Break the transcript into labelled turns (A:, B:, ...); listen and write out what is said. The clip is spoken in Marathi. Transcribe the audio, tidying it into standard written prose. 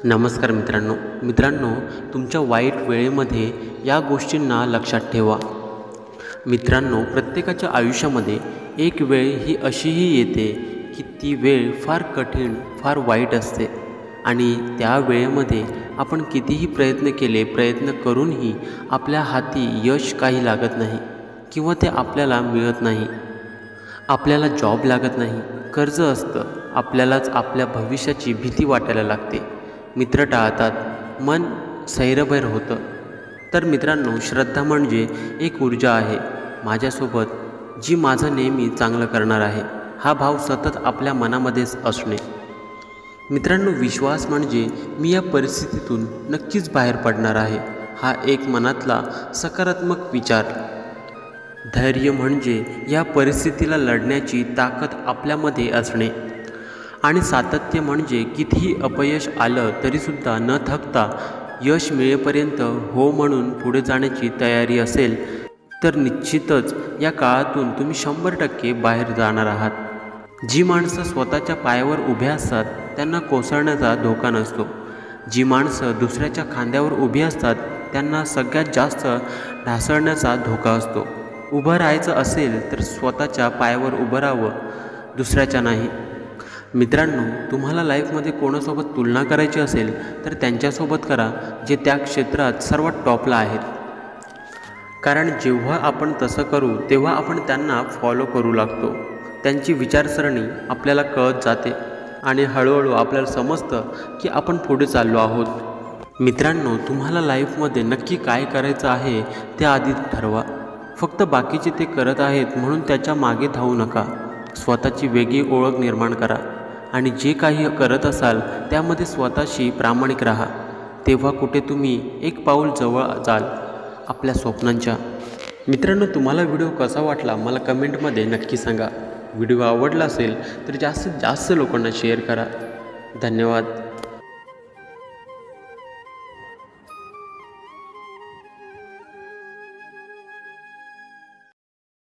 A: नमस्कार मित्रांनो, तुमच्या वाईट वेळेमध्ये या गोष्टींना लक्षात ठेवा। मित्रांनो, प्रत्येकाच्या आयुष्यामध्ये एक वेळ ही अशीही येते की ती वेळ फार कठीण, फार वाईट असते आणि त्या वेळेमध्ये आपण कितीही प्रयत्न करूनही आपल्या हाती यश काही लागत नाही किंवा ते आपल्याला मिळत नाही। आपल्याला जॉब लागत नाही, कर्ज असतं, आपल्यालाच आपल्या भविष्याची भीती वाटायला लागते, मित्र टाळतात, मन सैरभैर होतं। तर मित्रांनो, श्रद्धा म्हणजे एक ऊर्जा आहे माझ्यासोबत, जी माझं नेहमी चांगलं करणार आहे, हा भाव सतत आपल्या मनामध्येच असणे। मित्रांनो, विश्वास म्हणजे मी या परिस्थितीतून नक्कीच बाहेर पडणार आहे, हा एक मनातला सकारात्मक विचार। धैर्य म्हणजे या परिस्थितीला लढण्याची ताकद आपल्यामध्ये असणे आणि सातत्य म्हणजे कितीही अपयश आलं तरीसुद्धा न थकता यश मिळेपर्यंत हो म्हणून पुढे जाण्याची तयारी असेल तर निश्चितच या काळातून तुम्ही 100% बाहेर जाणार आहात। जी माणसं स्वतःच्या पायावर उभे असतात त्यांना कोसळण्याचा धोका नसतो, जी माणसं दुसऱ्याच्या खांद्यावर उभी असतात त्यांना सगळ्यात जास्त ढासळण्याचा धोका असतो। उभं राहायचं असेल तर स्वतःच्या पायावर उभं राहावं, दुसऱ्याच्या नाही। मित्रांनो, तुम्हाला लाईफमध्ये कोणासोबत तुलना करायची असेल तर त्यांच्यासोबत करा जे त्या क्षेत्रात सर्वात टॉपला आहेत, कारण जेव्हा आपण तसं करू तेव्हा आपण त्यांना फॉलो करू लागतो, त्यांची विचारसरणी आपल्याला कळत जाते आणि हळूहळू आपल्याला समजतं की आपण पुढे चाललो आहोत। मित्रांनो, तुम्हाला लाईफमध्ये नक्की काय करायचं आहे ते आधी ठरवा, फक्त बाकीचे ते करत आहेत म्हणून त्याच्या मागे धावू नका। स्वतःची वेगळी ओळख निर्माण करा आणि जे काही करत असाल त्यामध्ये स्वतःशी प्रामाणिक राहा, तेव्हा कुठे तुम्ही एक पाऊल जवळ जाल आपल्या स्वप्नांच्या। मित्रांनो, तुम्हाला व्हिडिओ कसा वाटला मला कमेंटमध्ये नक्की सांगा। व्हिडिओ आवडला असेल तर जास्तीत जास्त लोकांना शेअर करा। धन्यवाद।